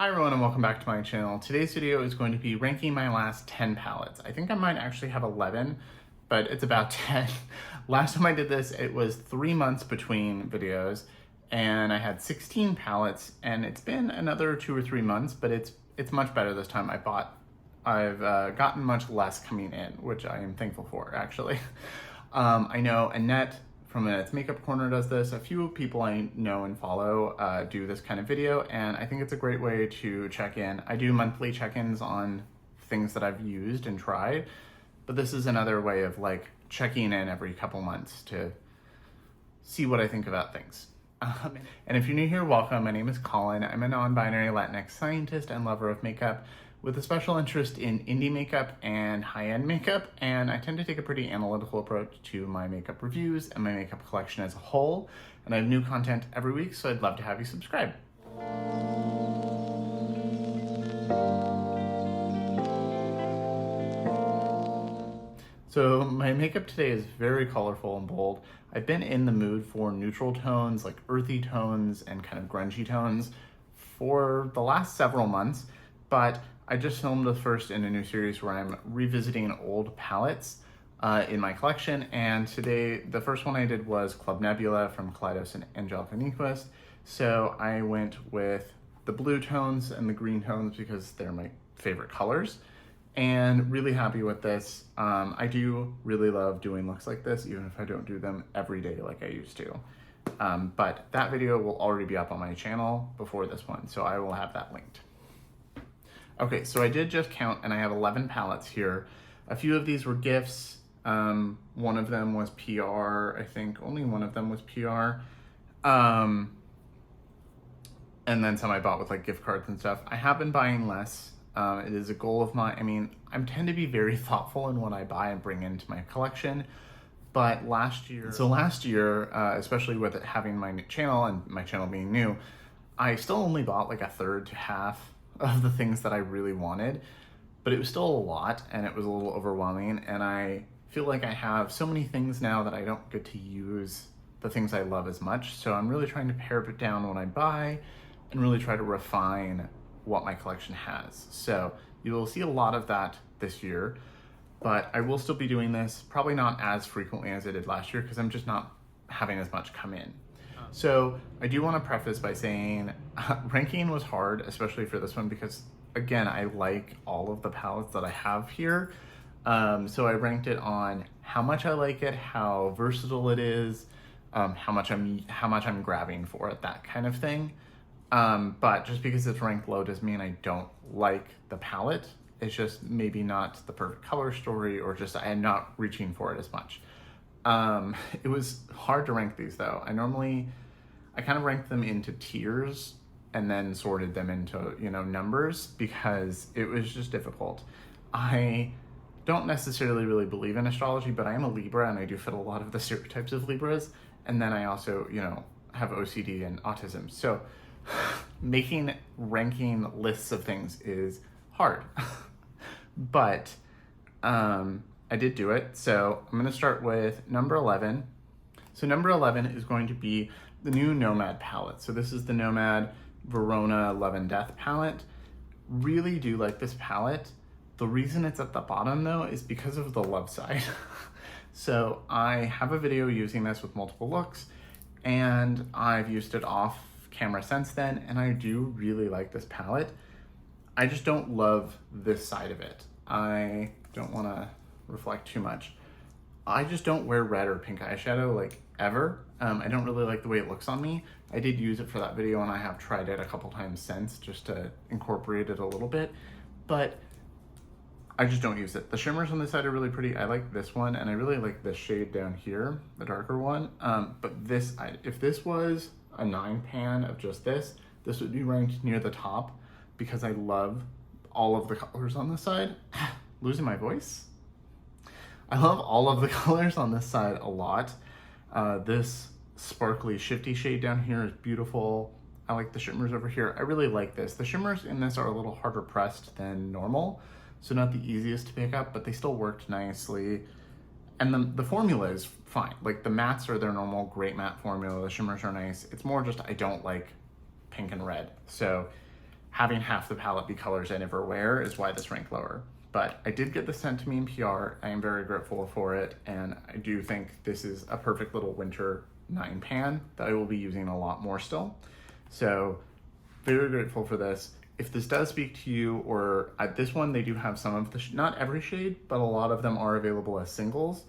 Hi everyone and welcome back to my channel. Today's video is going to be ranking my last 10 palettes. I think I might actually have 11, but it's about 10. Last time I did this, it was 3 months between videos and I had 16 palettes, and it's been another 2 or 3 months, but it's much better this time. I've gotten much less coming in, which I am thankful for actually. I know Annette from Annette's Makeup Corner does this. A few people I know and follow do this kind of video, and I think it's a great way to check in. I do monthly check-ins on things that I've used and tried, but this is another way of like checking in every couple months to see what I think about things. And if you're new here, welcome. My name is Colin. I'm a non-binary Latinx scientist and lover of makeup with a special interest in indie makeup and high-end makeup, and I tend to take a pretty analytical approach to my makeup reviews and my makeup collection as a whole, and I have new content every week, so I'd love to have you subscribe. So my makeup today is very colorful and bold. I've been in the mood for neutral tones, like earthy tones and kind of grungy tones for the last several months, but I just filmed the first in a new series where I'm revisiting old palettes in my collection, and today the first one I did was Club Nebula from Kaleidos and Angelica Nyquist. So I went with the blue tones and the green tones because they're my favorite colors, and really happy with this. I do really love doing looks like this, even if I don't do them every day like I used to. But that video will already be up on my channel before this one, so I will have that linked. Okay, so I did just count and I have 11 palettes here. A few of these were gifts. One of them was PR, I think. Only one of them was PR. And then some I bought with like gift cards and stuff. I have been buying less. It is a goal of mine. I mean, I tend to be very thoughtful in what I buy and bring into my collection. But last year, especially with it having my new channel and my channel being new, I still only bought like a third to half of the things that I really wanted, but it was still a lot and it was a little overwhelming, and I feel like I have so many things now that I don't get to use the things I love as much, so I'm really trying to pare it down when I buy and really try to refine what my collection has. So you will see a lot of that this year, but I will still be doing this, probably not as frequently as I did last year because I'm just not having as much come in. So I do want to preface by saying ranking was hard, especially for this one, because again, I like all of the palettes that I have here. So I ranked it on how much I like it, how versatile it is, how much I'm grabbing for it, that kind of thing. But just because it's ranked low doesn't mean I don't like the palette. It's just maybe not the perfect color story, or just I'm not reaching for it as much. It was hard to rank these though. I kind of ranked them into tiers and then sorted them into, numbers, because it was just difficult. I don't necessarily really believe in astrology, but I am a Libra and I do fit a lot of the stereotypes of Libras. And then I also, have OCD and autism. So making ranking lists of things is hard, but, I did do it. So I'm going to start with number 11. So number 11 is going to be the new Nomad palette. So this is the Nomad Verona Love and Death palette. Really do like this palette. The reason it's at the bottom though is because of the love side. So I have a video using this with multiple looks, and I've used it off camera since then, and I do really like this palette. I just don't love this side of it. I don't want to reflect too much. I just don't wear red or pink eyeshadow like ever. I don't really like the way it looks on me. I did use it for that video and I have tried it a couple times since just to incorporate it a little bit, but I just don't use it. The shimmers on this side are really pretty. I like this one, and I really like this shade down here, the darker one. But this, if this was a 9 pan of just this would be ranked near the top because I love all of the colors on this side. Losing my voice. I love all of the colors on this side a lot. This sparkly shifty shade down here is beautiful. I like the shimmers over here. I really like this. The shimmers in this are a little harder pressed than normal, so not the easiest to pick up, but they still worked nicely. And the formula is fine. Like the mattes are their normal great matte formula. The shimmers are nice. It's more just I don't like pink and red. So having half the palette be colors I never wear is why this ranked lower. But I did get this sent to me in PR. I am very grateful for it, and I do think this is a perfect little winter 9 pan that I will be using a lot more still. So very grateful for this. If this does speak to you, or at this one, they do have some of the, not every shade, but a lot of them are available as singles.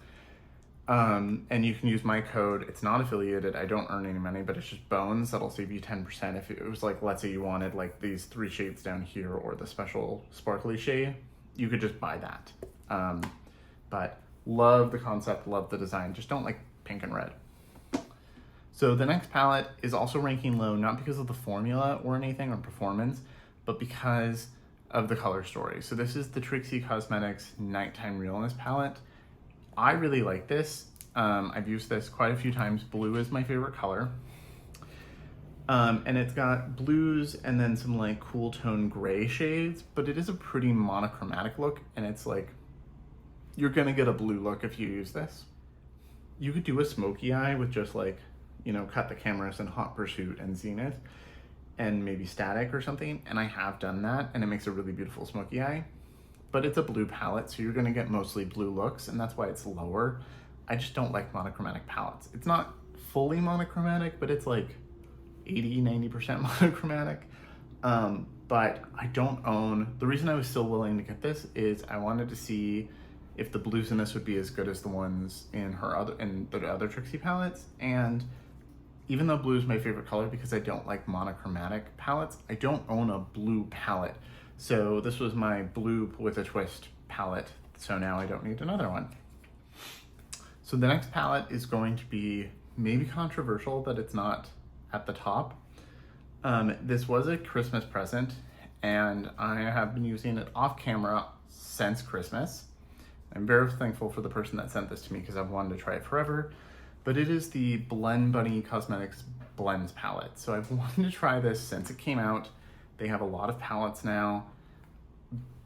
And you can use my code. It's not affiliated. I don't earn any money, but it's just Bones. That'll save you 10%. If it was like, let's say you wanted like these 3 shades down here or the special sparkly shade, you could just buy that. But love the concept, love the design. Just don't like pink and red. So the next palette is also ranking low, not because of the formula or anything or performance, but because of the color story. So this is the Trixie Cosmetics Nighttime Realness palette. I really like this. I've used this quite a few times. Blue is my favorite color. And it's got blues and then some like cool tone gray shades, but it is a pretty monochromatic look, and it's like, you're gonna get a blue look if you use this. You could do a smoky eye with just like, you know, cut the cameras in Hot Pursuit and Zenith and maybe Static or something, and I have done that, and it makes a really beautiful smoky eye. But it's a blue palette, so you're gonna get mostly blue looks, and that's why it's lower. I just don't like monochromatic palettes. It's not fully monochromatic, but it's like 80-90% monochromatic. But I don't own, the reason I was still willing to get this is I wanted to see if the blues in this would be as good as the ones in the other Trixie palettes. And even though blue is my favorite color because I don't like monochromatic palettes, I don't own a blue palette. So this was my blue with a twist palette. So now I don't need another one. So the next palette is going to be maybe controversial that it's not at the top. This was a Christmas present, and I have been using it off camera since Christmas. I'm very thankful for the person that sent this to me because I've wanted to try it forever. But it is the Blend Bunny Cosmetics Blends palette. So I've wanted to try this since it came out. They have a lot of palettes now.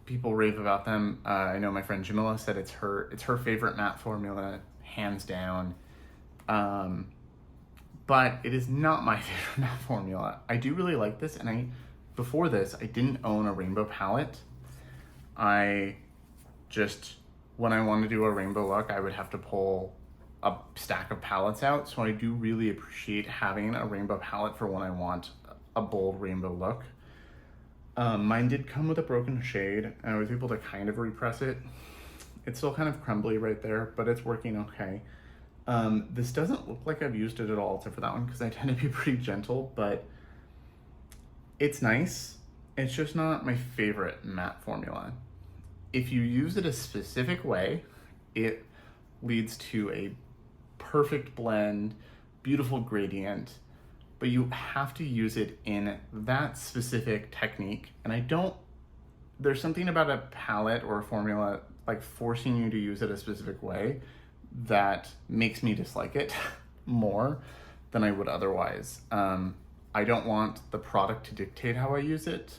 People rave about them. I know my friend Jamila said it's her favorite matte formula, hands down. But it is not my favorite matte formula. I do really like this, and before this, I didn't own a rainbow palette. I just, when I want to do a rainbow look, I would have to pull a stack of palettes out. So I do really appreciate having a rainbow palette for when I want a bold rainbow look. Mine did come with a broken shade, and I was able to kind of repress it. It's still kind of crumbly right there, but it's working okay. This doesn't look like I've used it at all, except for that one, because I tend to be pretty gentle, but it's nice. It's just not my favorite matte formula. If you use it a specific way, it leads to a perfect blend, beautiful gradient, but you have to use it in that specific technique. And there's something about a palette or a formula like forcing you to use it a specific way that makes me dislike it more than I would otherwise. I don't want the product to dictate how I use it,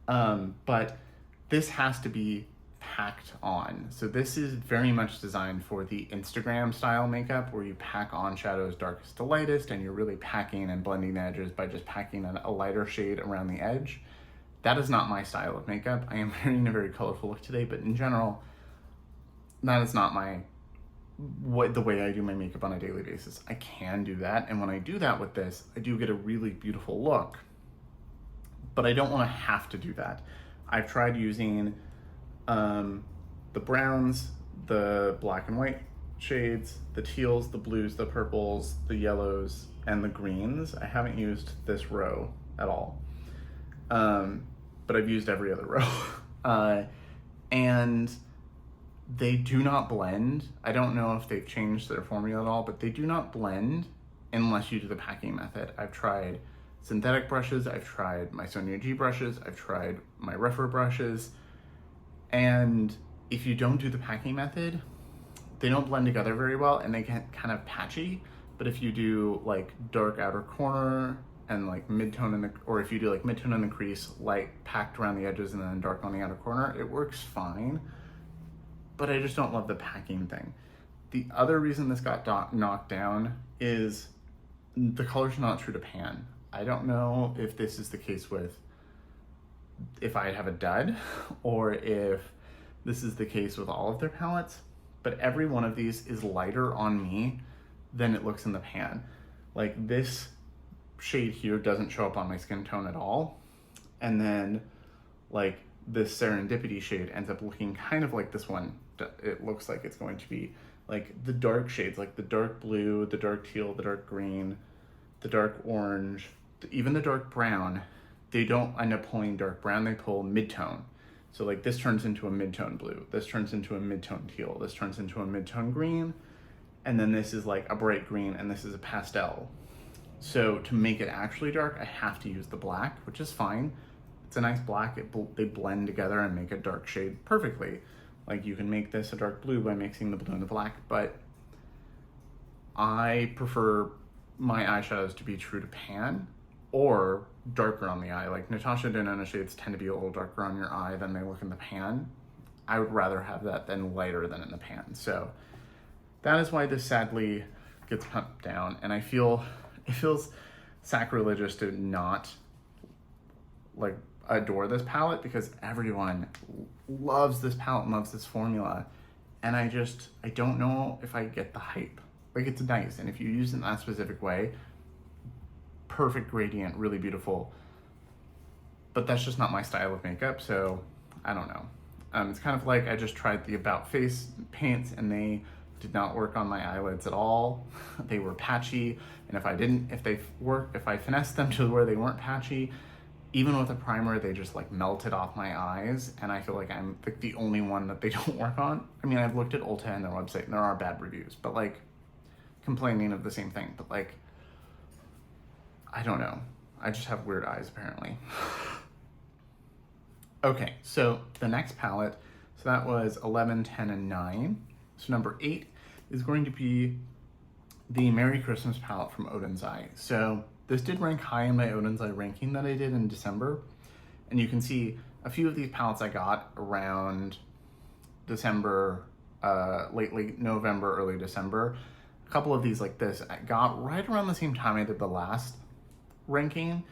but this has to be packed on. So this is very much designed for the Instagram style makeup where you pack on shadows darkest to lightest, and you're really packing and blending the edges by just packing a lighter shade around the edge. That is not my style of makeup. I am wearing a very colorful look today, but in general, that is not the way I do my makeup on a daily basis. I can do that, and when I do that with this, I do get a really beautiful look, but I don't want to have to do that. I've tried using the browns, the black and white shades, the teals, the blues, the purples, the yellows, and the greens. I haven't used this row at all, but I've used every other row. And they do not blend. I don't know if they've changed their formula at all, but they do not blend unless you do the packing method. I've tried synthetic brushes, I've tried my Sonia G brushes, I've tried my Refer brushes, and if you don't do the packing method, they don't blend together very well and they get kind of patchy. But if you do like dark outer corner and like mid-tone or if you do like mid-tone in the crease, light packed around the edges and then dark on the outer corner, it works fine. But I just don't love the packing thing. The other reason this got knocked down is the color's not true to pan. I don't know if this is the case with if I'd have a dud or if this is the case with all of their palettes, but every one of these is lighter on me than it looks in the pan. Like this shade here doesn't show up on my skin tone at all. And then like this Serendipity shade ends up looking kind of like this one. It looks like it's going to be like the dark shades, like the dark blue, the dark teal, the dark green, the dark orange, even the dark brown. They don't end up pulling dark brown, they pull mid-tone. So like this turns into a mid-tone blue, this turns into a mid-tone teal, this turns into a mid-tone green, and then this is like a bright green, and this is a pastel. So to make it actually dark, I have to use the black, which is fine. It's a nice black, they blend together and make a dark shade perfectly. Like you can make this a dark blue by mixing the blue and the black, but I prefer my eyeshadows to be true to pan or darker on the eye. Like Natasha Denona shades tend to be a little darker on your eye than they look in the pan. I would rather have that than lighter than in the pan. So that is why this sadly gets pumped down. And I feel, it feels sacrilegious to not like adore this palette because everyone loves this palette and loves this formula. And I don't know if I get the hype. Like it's nice, and if you use it in that specific way, perfect gradient, really beautiful. But that's just not my style of makeup, so I don't know. It's kind of like I just tried the About Face paints and they did not work on my eyelids at all. They were patchy, and if I finessed them to where they weren't patchy, even with a primer, they just like melted off my eyes, and I feel like I'm like the only one that they don't work on. I mean, I've looked at Ulta and their website, and there are bad reviews, but like complaining of the same thing, but like, I don't know. I just have weird eyes apparently. Okay, so the next palette, so that was 11, 10, and 9. So number 8 is going to be the Merry Christmas palette from Odens Eye. So this did rank high in my Odens Eye ranking that I did in December. And you can see a few of these palettes I got around December, late November, early December. A couple of these like this I got right around the same time I did the last ranking,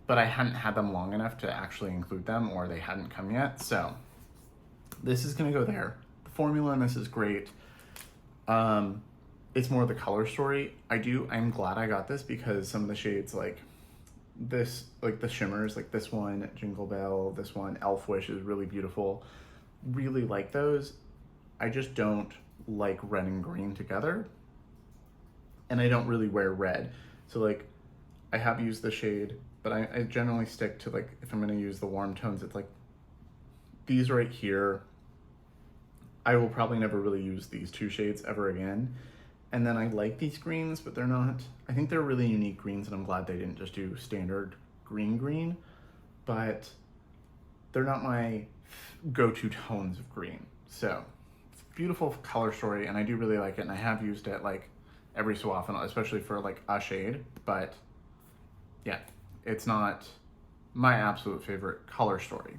but I hadn't had them long enough to actually include them, or they hadn't come yet. So this is gonna go there. The formula in this is great. It's more the color story. I'm glad I got this because some of the shades like this, like the shimmers, like this one, Jingle Bell, this one, Elf Wish is really beautiful. Really like those. I just don't like red and green together. And I don't really wear red. So like, I have used the shade, but I generally stick to like, if I'm gonna use the warm tones, it's like these right here. I will probably never really use these two shades ever again. And then I like these greens, but they're not, I think they're really unique greens, and I'm glad they didn't just do standard green, but they're not my go-to tones of green. So it's a beautiful color story, and I do really like it, and I have used it like every so often, especially for like a shade, but yeah, it's not my absolute favorite color story.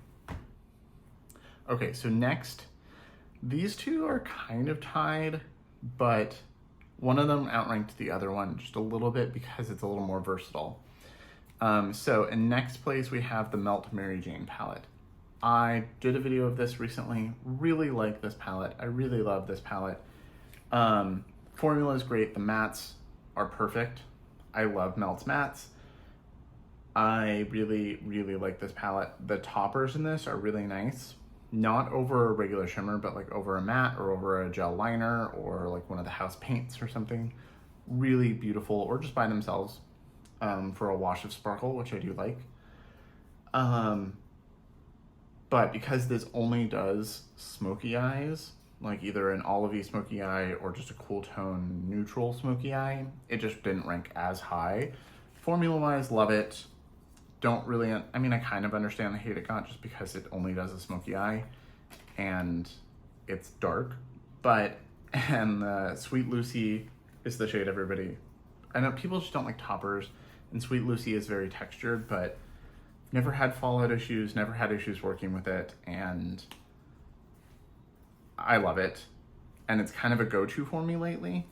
Okay, so next, these two are kind of tied, but one of them outranked the other one just a little bit because it's a little more versatile. So in next place, we have the Melt Mary Jane palette. I did a video of this recently, really like this palette. I really love this palette. Formula is great, the mattes are perfect. I love Melt's mattes. I really, really like this palette. The toppers in this are really nice. Not over a regular shimmer, but like over a matte or over a gel liner or like one of the house paints or something. Really beautiful, or just by themselves for a wash of sparkle, which I do like. But because this only does smoky eyes, like either an olivey smoky eye or just a cool tone neutral smoky eye, it just didn't rank as high. Formula wise, love it. Don't really, I mean, I kind of understand the hate it got just because it only does a smoky eye and it's dark, but, and Sweet Lucy is the shade everybody, I know people just don't like toppers, and Sweet Lucy is very textured, but never had fallout issues, never had issues working with it, and I love it. And it's kind of a go-to for me lately,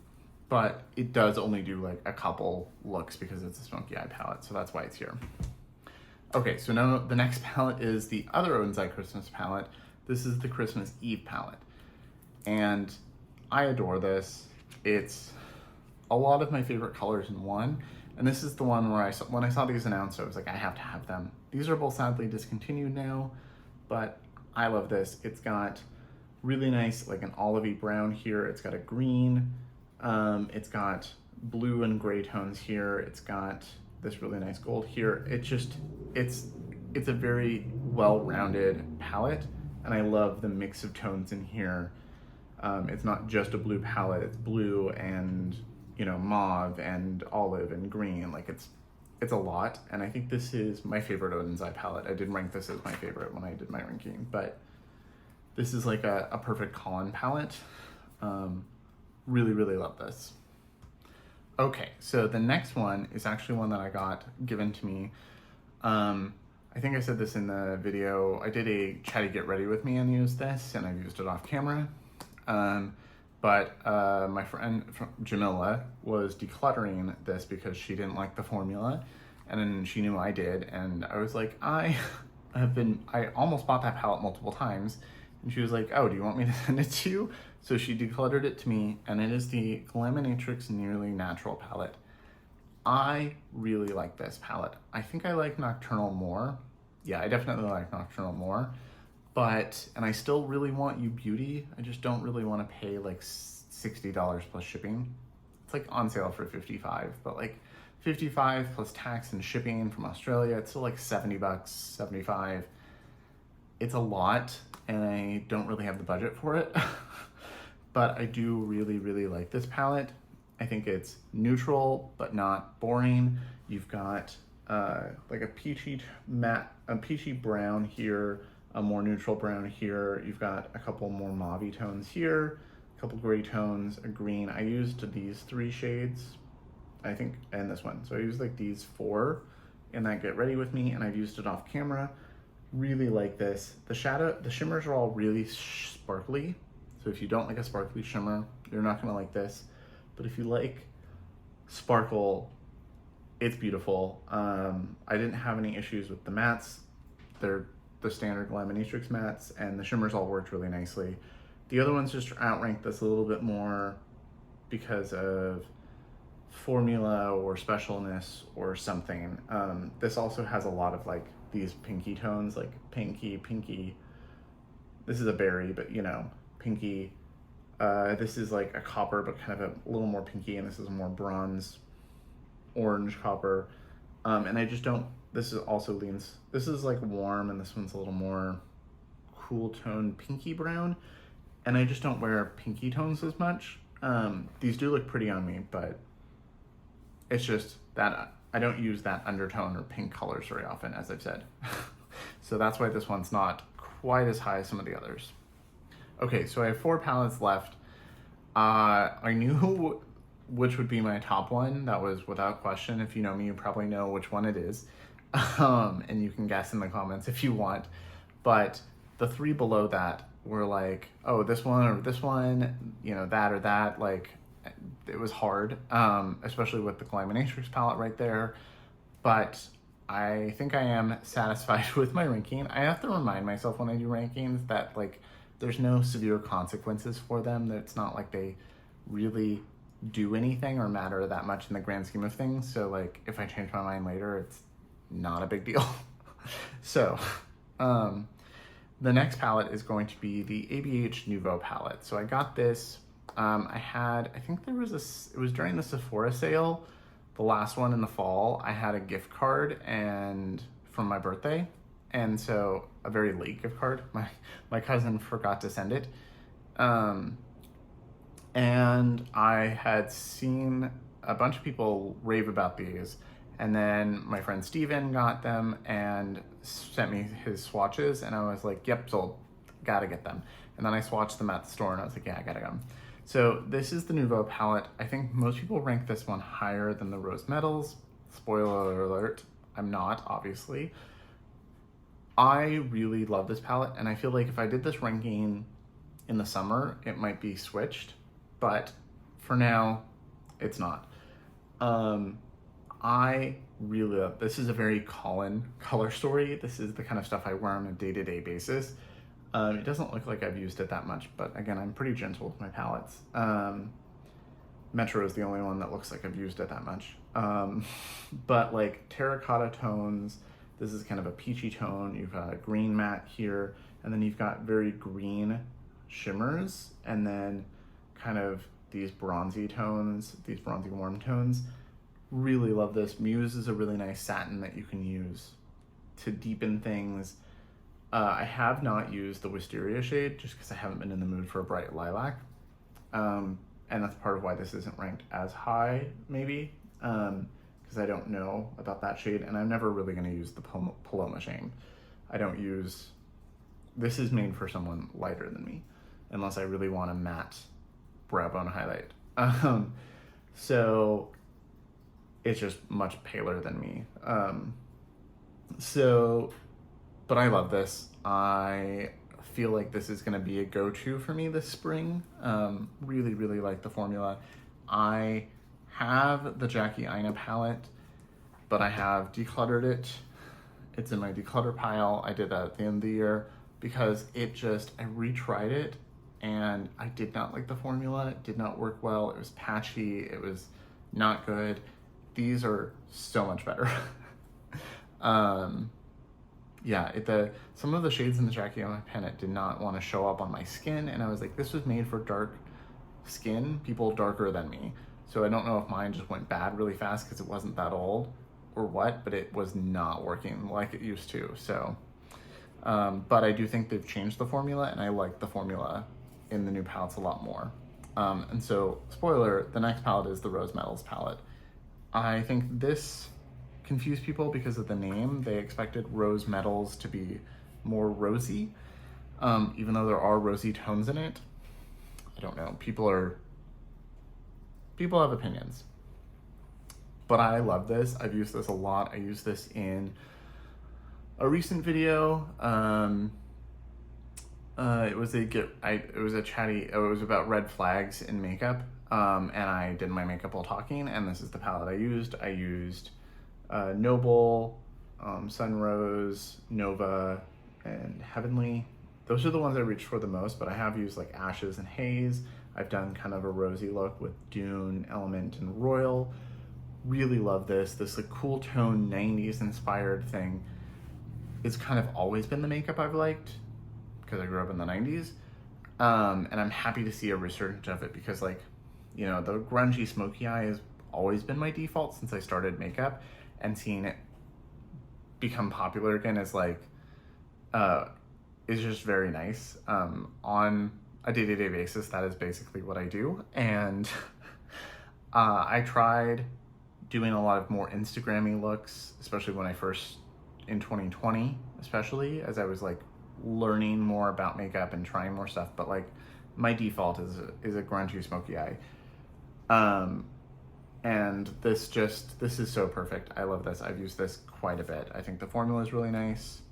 but it does only do like a couple looks because it's a smoky eye palette, so that's why it's here. Okay, so now the next palette is the other Odens Eye Christmas palette. This is the Christmas Eve palette. And I adore this. It's a lot of my favorite colors in one. And this is the one where when I saw these announced, I was like, I have to have them. These are both sadly discontinued now, but I love this. It's got really nice, like an olivey brown here. It's got a green. It's got blue and gray tones here. It's got this really nice gold here. It's a very well-rounded palette, and I love the mix of tones in here. It's not just a blue palette. It's blue and, you know, mauve and olive and green. Like it's a lot, and I think this is my favorite Odens Eye palette. I did rank this as my favorite when I did my ranking, but this is like a perfect Colin palette. Really, really love this. Okay, so the next one is actually one that I got given to me. I think I said this in the video. I did a chatty get ready with me and used this, and I've used it off camera. But my friend Jamila was decluttering this because she didn't like the formula, and then she knew I did, and I was like, I almost bought that palette multiple times, and she was like, oh, do you want me to send it to you? So she decluttered it to me, and it is the Laminatrix Nearly Natural palette. I really like this palette. I think I like Nocturnal more. Yeah, I definitely like Nocturnal more. But, and I still really want You Beauty. I just don't really want to pay like $60 plus shipping. It's like on sale for $55, but like $55 plus tax and shipping from Australia, it's still like $70, $75. It's a lot, and I don't really have the budget for it. But I do really, really like this palette. I think it's neutral, but not boring. You've got like a peachy brown here, a more neutral brown here. You've got a couple more mauve tones here, a couple gray tones, a green. I used these 3 shades, I think, and this one. So I used like these 4 in that Get Ready With Me, and I've used it off camera. Really like this. The shimmers are all really sparkly. So if you don't like a sparkly shimmer, you're not gonna like this. But if you like sparkle, it's beautiful. I didn't have any issues with the mattes. They're the standard Laminatrix mattes, and the shimmers all worked really nicely. The other ones just outranked this a little bit more because of formula or specialness or something. This also has a lot of like these pinky tones, like pinky. This is a berry, but you know, pinky. This is like a copper, but kind of a little more pinky, and this is a more bronze, orange copper. And I just don't, this is also leans, this is like warm, and this one's a little more cool tone pinky brown. And I just don't wear pinky tones as much. These do look pretty on me, but it's just that I don't use that undertone or pink colors very often, as I've said. So that's why this one's not quite as high as some of the others. Okay, so I have 4 palettes left. I knew which would be my top one. That was without question. If you know me, you probably know which one it is. And you can guess in the comments if you want. But the 3 below that were like, oh, this one or this one, you know, that or that. Like, it was hard, especially with the Laminatrix palette right there. But I think I am satisfied with my ranking. I have to remind myself when I do rankings that like there's no severe consequences for them. That it's not like they really do anything or matter that much in the grand scheme of things. So like if I change my mind later, it's not a big deal. So the next palette is going to be the ABH Nouveau palette. So I got this. I think it was during the Sephora sale, the last one in the fall. I had a gift card and from my birthday, and so a very late gift card. My cousin forgot to send it, and I had seen a bunch of people rave about these, and then my friend Steven got them and sent me his swatches, and I was like, yep, sold, gotta get them. And then I swatched them at the store, and I was like, yeah, I gotta get them. So this is the Nouveau palette. I think most people rank this one higher than the Rose Metals. Spoiler alert, I'm not, obviously. I really love this palette, and I feel like if I did this ranking in the summer, it might be switched, but for now, it's not. I really love. This is a very Colin color story. This is the kind of stuff I wear on a day-to-day basis. It doesn't look like I've used it that much, but again, I'm pretty gentle with my palettes. Metro is the only one that looks like I've used it that much. But like terracotta tones, this is kind of a peachy tone. You've got a green matte here, and then you've got very green shimmers, and then kind of these bronzy tones, these bronzy warm tones. Really love this. Muse is a really nice satin that you can use to deepen things. I have not used the Wisteria shade just because I haven't been in the mood for a bright lilac. And that's part of why this isn't ranked as high, maybe, because I don't know about that shade, and I'm never really going to use the Paloma shade. I don't use, this is made for someone lighter than me, unless I really want a matte brow bone highlight. So it's just much paler than me. But I love this. I feel like this is gonna be a go-to for me this spring. Really, really like the formula. I have the Jackie Aina palette, but I have decluttered it. It's in my declutter pile. I did that at the end of the year because I retried it and I did not like the formula. It did not work well. It was patchy. It was not good. These are so much better. Some of the shades in the Jackie Aina palette did not want to show up on my skin, and I was like, this was made for dark skin, people darker than me. So I don't know if mine just went bad really fast because it wasn't that old or what, but it was not working like it used to. So, but I do think they've changed the formula, and I like the formula in the new palettes a lot more. And so, spoiler, the next palette is the Rose Metals palette. I think this confused people because of the name. They expected Rose Metals to be more rosy, even though there are rosy tones in it. I don't know. People have opinions. But I love this. I've used this a lot. I used this in a recent video. It was about red flags in makeup. And I did my makeup while talking, and this is the palette I used. I used Noble, Sunrose, Nova, and Heavenly. Those are the ones I reached for the most, but I have used like Ashes and Haze. I've done kind of a rosy look with Dune, Element, and Royal. Really love this. This like cool tone 90s inspired thing. It's kind of always been the makeup I've liked because I grew up in the 90s. And I'm happy to see a resurgence of it because like, you know, the grungy smoky eye has always been my default since I started makeup, and seeing it become popular again is like, is just very nice. On a day-to-day basis, that is basically what I do. And I tried doing a lot of more Instagrammy looks, especially when I first, in 2020, especially as I was like learning more about makeup and trying more stuff, but like my default is a grungy smoky eye. And this is so perfect. I love this. I've used this quite a bit. I think the formula is really nice.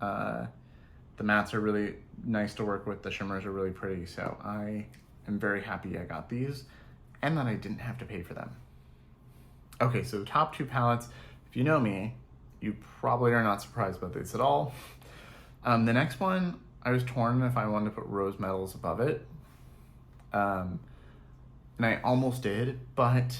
The mattes are really nice to work with. The shimmers are really pretty. So I am very happy I got these and that I didn't have to pay for them. Okay, so the top two palettes, if you know me, you probably are not surprised by this at all. The next one, I was torn if I wanted to put Rose Metals above it. And I almost did, but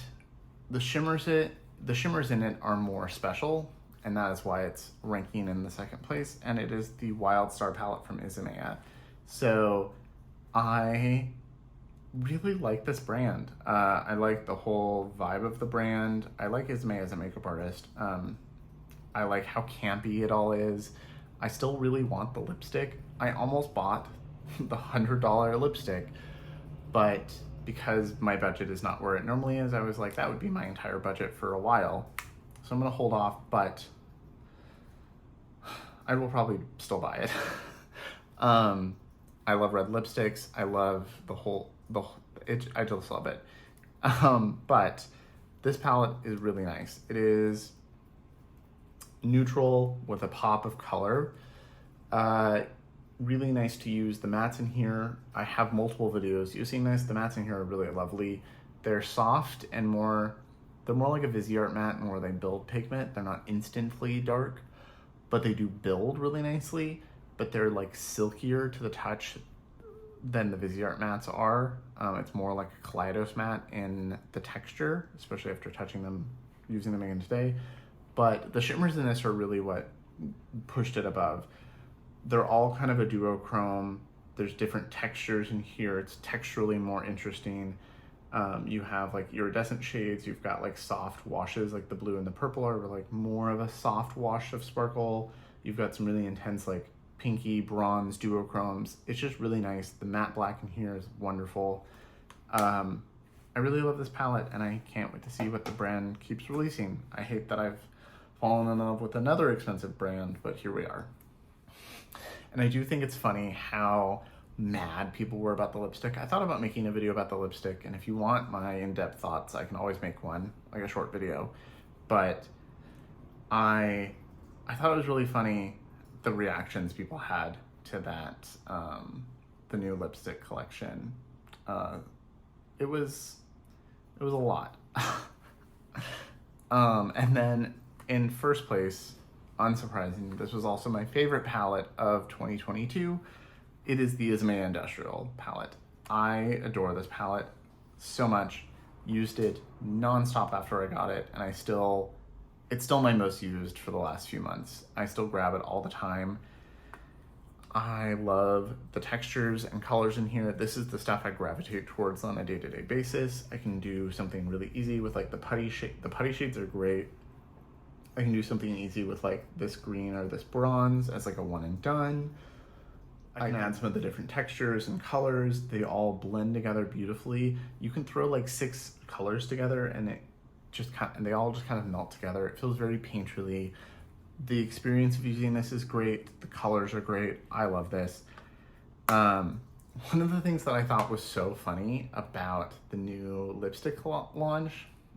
the shimmers in it are more special, and that is why it's ranking in the second place, and it is the Wild Star palette from Isamaya. So I really like this brand. I like the whole vibe of the brand. I like Isamaya as a makeup artist. I like how campy it all is. I still really want the lipstick. I almost bought the $100 lipstick, but because my budget is not where it normally is, I was like, that would be my entire budget for a while. So I'm gonna hold off, but I will probably still buy it. I love red lipsticks. I love I just love it. But this palette is really nice. It is neutral with a pop of color. Really nice to use. The mattes in here, I have multiple videos using this. The mattes in here are really lovely. They're soft and more they're more like a Viseart matte and where they build pigment. They're not instantly dark, but they do build really nicely, but they're like silkier to the touch than the Viseart mattes are. It's more like a Kaleidos matte in the texture, especially after touching them, using them again today. But the shimmers in this are really what pushed it above. They're all kind of a duochrome. There's different textures in here. It's texturally more interesting. You have like iridescent shades. You've got like soft washes, like the blue and the purple are like more of a soft wash of sparkle. You've got some really intense like pinky, bronze, duochromes. It's just really nice. The matte black in here is wonderful. I really love this palette, and I can't wait to see what the brand keeps releasing. I hate that I've fallen in love with another expensive brand, but here we are. And I do think it's funny how mad people were about the lipstick. I thought about making a video about the lipstick, and if you want my in-depth thoughts, I can always make one, like a short video. But I thought it was really funny the reactions people had to that, the new lipstick collection. It was a lot. And then in first place, unsurprisingly, this was also my favorite palette of 2022. It is the Isamaya Industrial palette. I adore this palette so much. Used it nonstop after I got it, and it's still my most used for the last few months. I still grab it all the time. I love the textures and colors in here. This is the stuff I gravitate towards on a day-to-day basis. I can do something really easy with like the putty shade. The putty shades are great. I can do something easy with like this green or this bronze as like a one and done. I can add some of the different textures and colors. They all blend together beautifully. You can throw like 6 colors together and they all just kind of melt together. It feels very painterly. The experience of using this is great. The colors are great. I love this. One of the things that I thought was so funny about the new lipstick launch,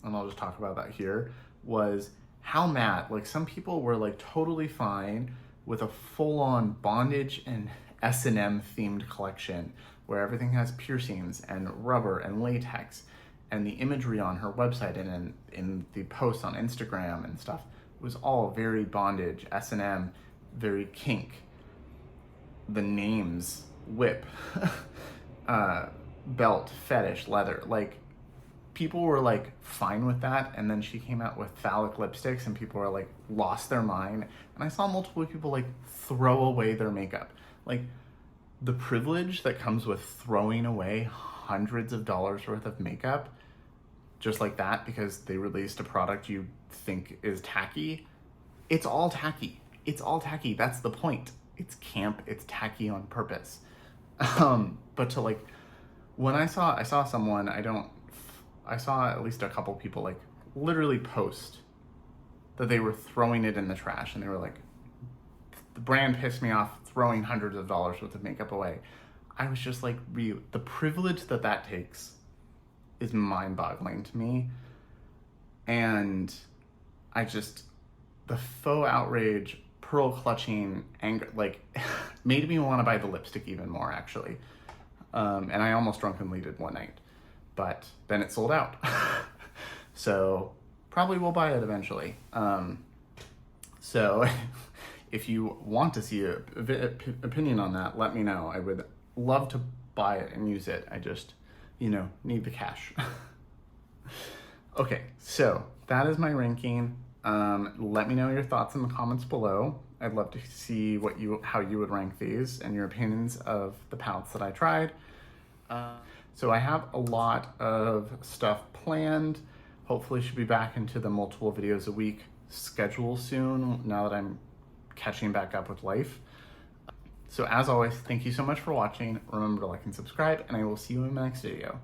and I'll just talk about that here, was how matte, like some people were like totally fine with a full-on bondage and S&M themed collection where everything has piercings and rubber and latex, and the imagery on her website and in the posts on Instagram and stuff was all very bondage, S&M, very kink. The names, whip, belt, fetish, leather, like people were like fine with that. And then she came out with phallic lipsticks and people were like lost their mind. And I saw multiple people like throw away their makeup. Like the privilege that comes with throwing away hundreds of dollars worth of makeup just like that because they released a product you think is tacky. It's all tacky. It's all tacky. That's the point. It's camp. It's tacky on purpose. But to like, when I saw someone, I saw at least a couple people like literally post that they were throwing it in the trash, and they were like, the brand pissed me off throwing hundreds of dollars worth of makeup away. I was just like, the privilege that takes is mind-boggling to me. And the faux outrage, pearl clutching, anger, like made me want to buy the lipstick even more actually. And I almost drunkenly did one night, but then it sold out. So probably will buy it eventually. So if you want to see an opinion on that, let me know. I would love to buy it and use it. I just, need the cash. Okay, so that is my ranking. Let me know your thoughts in the comments below. I'd love to see how you would rank these and your opinions of the palettes that I tried. So I have a lot of stuff planned. Hopefully should be back into the multiple videos a week schedule soon now that I'm catching back up with life. So as always, thank you so much for watching. Remember to like and subscribe, and I will see you in my next video.